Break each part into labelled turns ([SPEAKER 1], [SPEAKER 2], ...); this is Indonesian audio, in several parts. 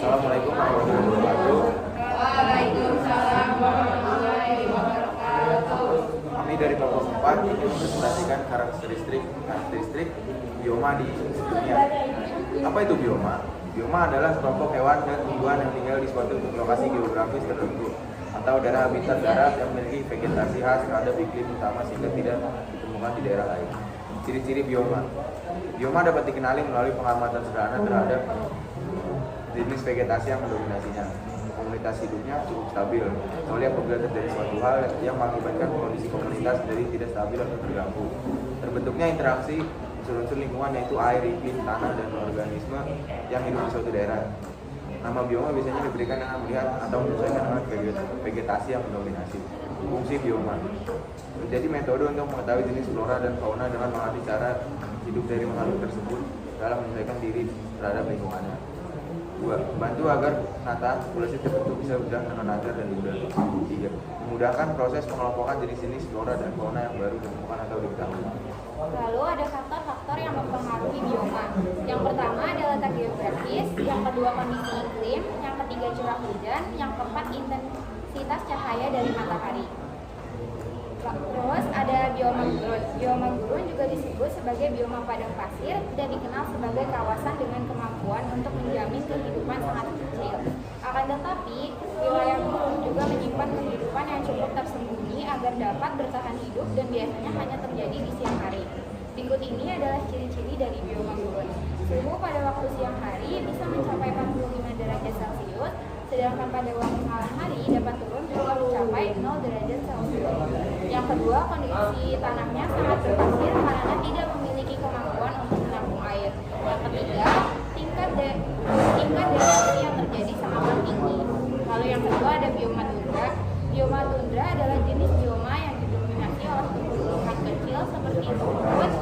[SPEAKER 1] Assalamualaikum warahmatullahi wabarakatuh.
[SPEAKER 2] Waalaikumsalam warahmatullahi wabarakatuh.
[SPEAKER 1] Kami dari kelompok 4 ingin mempresentasikan karakteristik bioma di dunia. Apa itu bioma? Bioma adalah sekelompok hewan dan tumbuhan yang tinggal di suatu lokasi geografis tertentu atau daerah habitat darat yang memiliki vegetasi khas terhadap iklim utama sehingga tidak ditemukan di daerah lain. Ciri-ciri bioma. Bioma dapat dikenali melalui pengamatan sederhana terhadap jenis vegetasi yang mendominasinya. Komunitas hidupnya cukup stabil. Kecuali apabila terjadi suatu hal yang mengakibatkan kondisi komunitas menjadi tidak stabil atau terganggu. Terbentuknya interaksi unsur-unsur lingkungan yaitu air, iklim, tanah, dan organisme yang hidup di suatu daerah. Nama bioma biasanya diberikan dengan melihat atau menyesuaikan dengan vegetasi yang mendominasi. Fungsi bioma menjadi metode untuk mengetahui jenis flora dan fauna dengan mengerti cara hidup dari makhluk tersebut dalam menyesuaikan diri terhadap lingkungannya. 2. Membantu agar penataan populasi terbentuk bisa mudah mengatur dan mudah. 3. Memudahkan proses pengelompokan jenis-jenis flora dan fauna yang baru ditemukan atau diketahui.
[SPEAKER 2] Lalu ada faktor-faktor yang mempengaruhi bioma. Yang pertama adalah letak geografis, yang kedua kondisi iklim, yang ketiga curah hujan, yang keempat intensitas cahaya dari matahari. Terus ada bioma gurun. Bioma gurun juga disebut sebagai bioma padang pasir dan dikenal sebagai kawasan dengan kemampuan untuk menjamin kehidupan sangat kecil. Akan tetapi, wilayah gurun juga menyimpan kehidupan yang cukup tersembunyi agar dapat bertahan hidup dan biasanya hanya terjadi di siang hari. Berikut ini adalah ciri-ciri dari bioma gurun. Suhu pada waktu siang hari bisa mencapai 45 derajat Celcius, sedangkan pada waktu malam hari dapat turun hingga mencapai 0 derajat Celcius. Yang kedua, kondisi tanahnya sangat berpasir karena tidak memiliki kemampuan untuk menampung air. Yang ketiga, tingkat deraja yang terjadi sangatlah tinggi. Lalu yang kedua ada bioma tundra. Bioma tundra adalah jenis bioma yang didominasi oleh tumbuhan kecil seperti rumput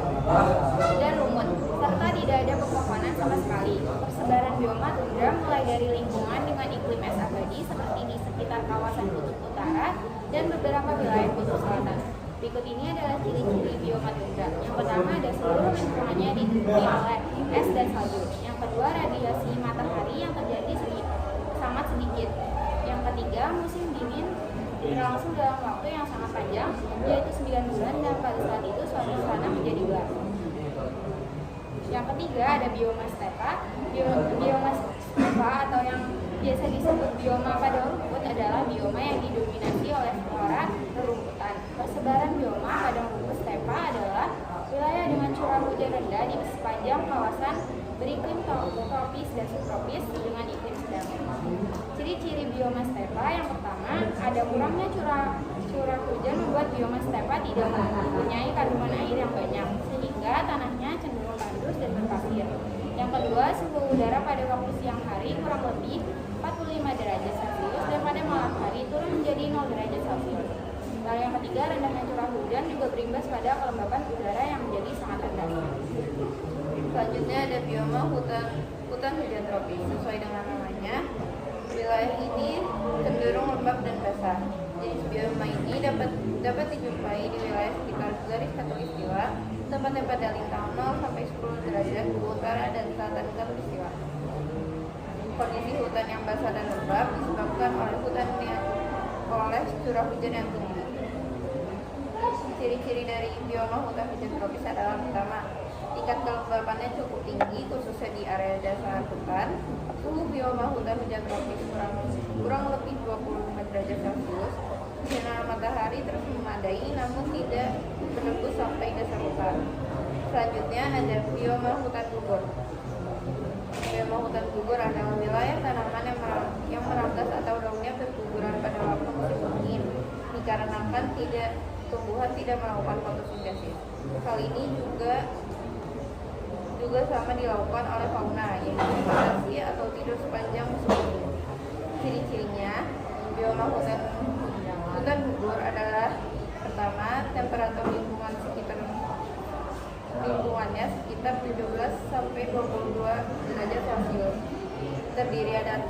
[SPEAKER 2] dan lumut, serta tidak ada pepohonan sama sekali. Persebaran bioma tundra mulai dari lingkungan dengan iklim es abadi seperti di sekitar kawasan kutub utara dan beberapa wilayah kutub selatan. Berikut ini adalah ciri-ciri bioma tundra. Yang pertama ada seluruh lingkungannya ditutupi oleh es dan salju. Yang kedua, radiasi matahari yang terjadi sangat sedikit. Yang ketiga, musim dingin berlangsung dalam waktu yang sangat panjang, yaitu 9 bulan, dan pada saat itu suasana menjadi gelap. Yang ketiga ada bioma stepa. Bioma stepa atau yang biasa disebut bioma padang rumput adalah bioma yang didominasi oleh flora rerumputan. Persebaran bioma padang rumput stepa adalah wilayah dengan curah hujan rendah di sepanjang kawasan beriklim tropis dan subtropis dengan iklim sedang. Ciri-ciri bioma stepa yang pertama ada kurangnya curah hujan membuat bioma stepa tidak mempunyai kandungan air yang banyak sehingga tanahnya cenderung tandus dan berpasir. Yang kedua, suhu udara pada waktu siang hari kurang lebih 45 derajat Celcius dan pada malam hari turun menjadi 0 derajat Celcius. Lalu yang ketiga, rendahnya curah hujan juga berimbas pada kelembapan udara yang menjadi sangat rendah.
[SPEAKER 3] Selanjutnya ada bioma hutan hujan tropis. Sesuai dengan namanya, wilayah ini cenderung lembab dan basah. Jenis bioma ini dapat dijumpai di wilayah sekitar garis khatulistiwa, tepatnya pada lintang 0 sampai 10 derajat ke utara dan selatan khatulistiwa. Kondisi hutan yang basah dan lembab disebabkan oleh curah hujan yang tinggi. Ciri-ciri dari bioma hutan hujan tropis adalah pertama, tingkat kelembapannya cukup tinggi khususnya di area dasar hutan. Suhu bioma hutan hujan tropis kurang lebih 25 derajat Celcius. Sinar matahari terus memadai namun tidak menembus sampai dasar hutan. Selanjutnya ada bioma hutan gugur. Bioma hutan gugur adalah wilayah tanaman yang merangkas atau daunnya berguguran pada waktu musim dingin dikarenakan tumbuhan tidak melakukan fotosintesis. Hal ini juga sama dilakukan oleh fauna, yaitu migrasi atau tidur sepanjang musim dingin. Ciri-cirinya, bioma hutan gugur adalah pertama, temperatur lingkungannya sekitar 17 sampai 22 derajat Celcius. Terdiri atas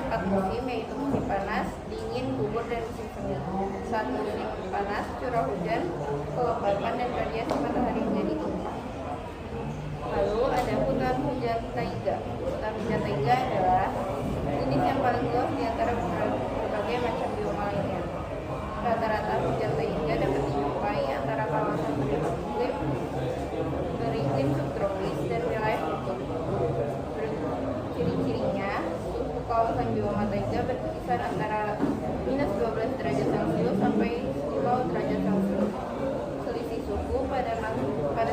[SPEAKER 3] 4 musim, yaitu musim panas, dingin, gugur, dan musim semi. Saat musim panas, curah hujan, kelembapan, dan radiasi matahari menjadi tinggi. Lalu ada hutan hujan taiga. Hutan hujan taiga adalah paling luas di antara berbagai macam bioma lainnya. Rata-rata hujan taiga dapat dijumpai antara kawasan beriklim subtropis dan wilayah kutub. Ciri-cirinya, suhu kawasan bioma taiga berkisar antara minus 12 derajat Celcius sampai 10 derajat Celcius. Selisih suhu pada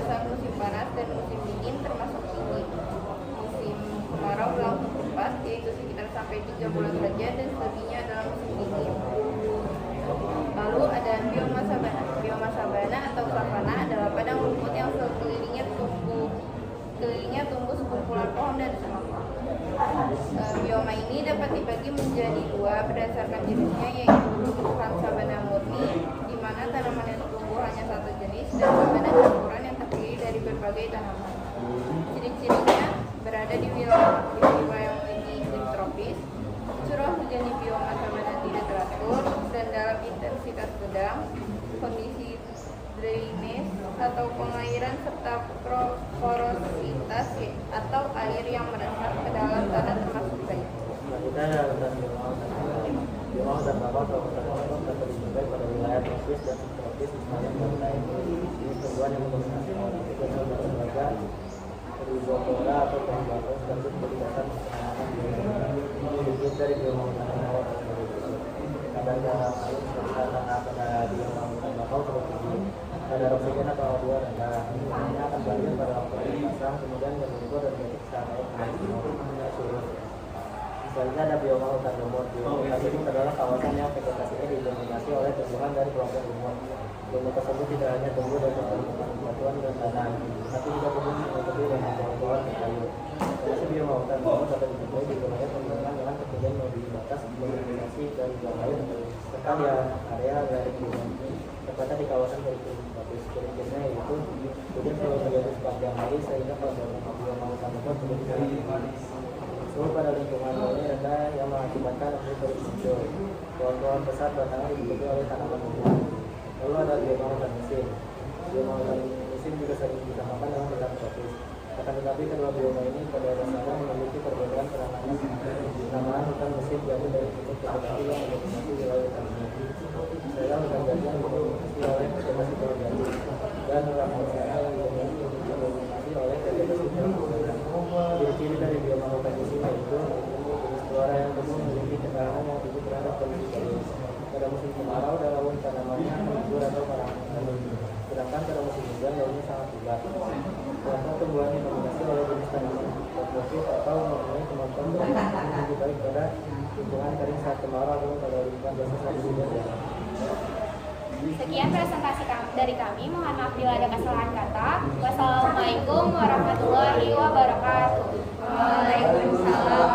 [SPEAKER 3] saat musim panas dan musim dingin termasuk tinggi. Musim kemarau berlangsung cepat, yaitu sekitar sampai 3 bulan saja, dan selebihnya adalah musim dingin. Lalu ada bioma sabana. Bioma sabana atau savana adalah padang rumput yang sekelilingnya tumbuh sekumpulan pohon dan sampah. Bioma ini dapat dibagi menjadi dua berdasarkan jenisnya, yaitu tumbuhan sabana murni, di mana tanaman yang tumbuh hanya satu jenis, dan sabana campuran yang terdiri dari berbagai tanaman. Ciri-cirinya berada di wilayah iklim tropis. Curah hujan di bioma sabana tidak teratur dan dalam intensitas sedang. Kondisi drainase atau pengairan serta porositas atau air yang meresap ke dalam tanah termasuk baik.
[SPEAKER 4] Selanjutnya ada hutan bioma hutan bakau atau hutan bakau dapat dijumpai pada wilayah tropis dan subtropis di sepanjang pantai. Ini tumbuhan yang mendominasi oleh hutan berbagai herbivora atau pohon bakau sekaligus menjadi dasar penanaman bioma. Ini wujud dari bioma hutan bakau tersebut. Kadar garam air karena pada bioma hutan bakau terlalu tinggi, kadar oksigen atau O2 rendah. Ini akan berakhir pada waktu pasang, kemudian berubah dan menjadi saat air surut. Selanjutnya ada bioma hutan lumut. Bioma hutan lumut adalah kawasan yang vegetasinya didominasi oleh tumbuhan dari kelompok lumut. Lumut tersebut tidak hanya tumbuh dari batuan dan tanah, tapi juga tumbuh menutupi dengan pohon-pohon dan kayu. Kondisi bioma hutan lumut dapat dijumpai di wilayah pegunungan dengan ketinggian melebihi batas dominasi dari buah lain serta di area wilayah gunung. Tepatnya di kawasan beriklim tropis. Ciri-cirinya yaitu hujan selalu terjadi sepanjang hari sehingga pada bioma hutan lumut menjadi suhu pada lingkungan ini rendah yang mengakibatkan embun terus muncul. Pohon-pohon besar batangnya ditutupi oleh tanaman tumbuhan. Lalu ada bioma hutan musim. Bioma hutan musim juga sering disamakan dengan hutan tropis. Akan tetapi kedua bioma ini pada dasarnya memiliki perbedaan penanaman. Penamaan hutan musim diambil dari bentuk vegetasi yang mendominasi wilayah hutan ini. Sedangkan hutan gajah didominasi oleh vegetasi pohon jati, dan hutan musimnya yang didominasi oleh vegetasi pohon. Ciri-ciri dari bioma hutan musim yaitu jenis flora yang tumbuh memiliki ketahanan yang tinggi terhadap kondisi serius. Pada musim kemarau, daun tanamannya gugur atau karangan, sedangkan pada musim hujan daunnya sangat lebat. Kelompok tumbuhan didominasi oleh jenis tanaman tropis atau mempunyai kemampuan beradaptasi lebih baik pada lingkungan kering saat kemarau atau pada lingkungan basah saat hujan deras.
[SPEAKER 2] Sekian presentasi dari kami. Mohon maaf bila ada kesalahan kata. Wassalamualaikum warahmatullahi wabarakatuh.
[SPEAKER 3] Waalaikumsalam.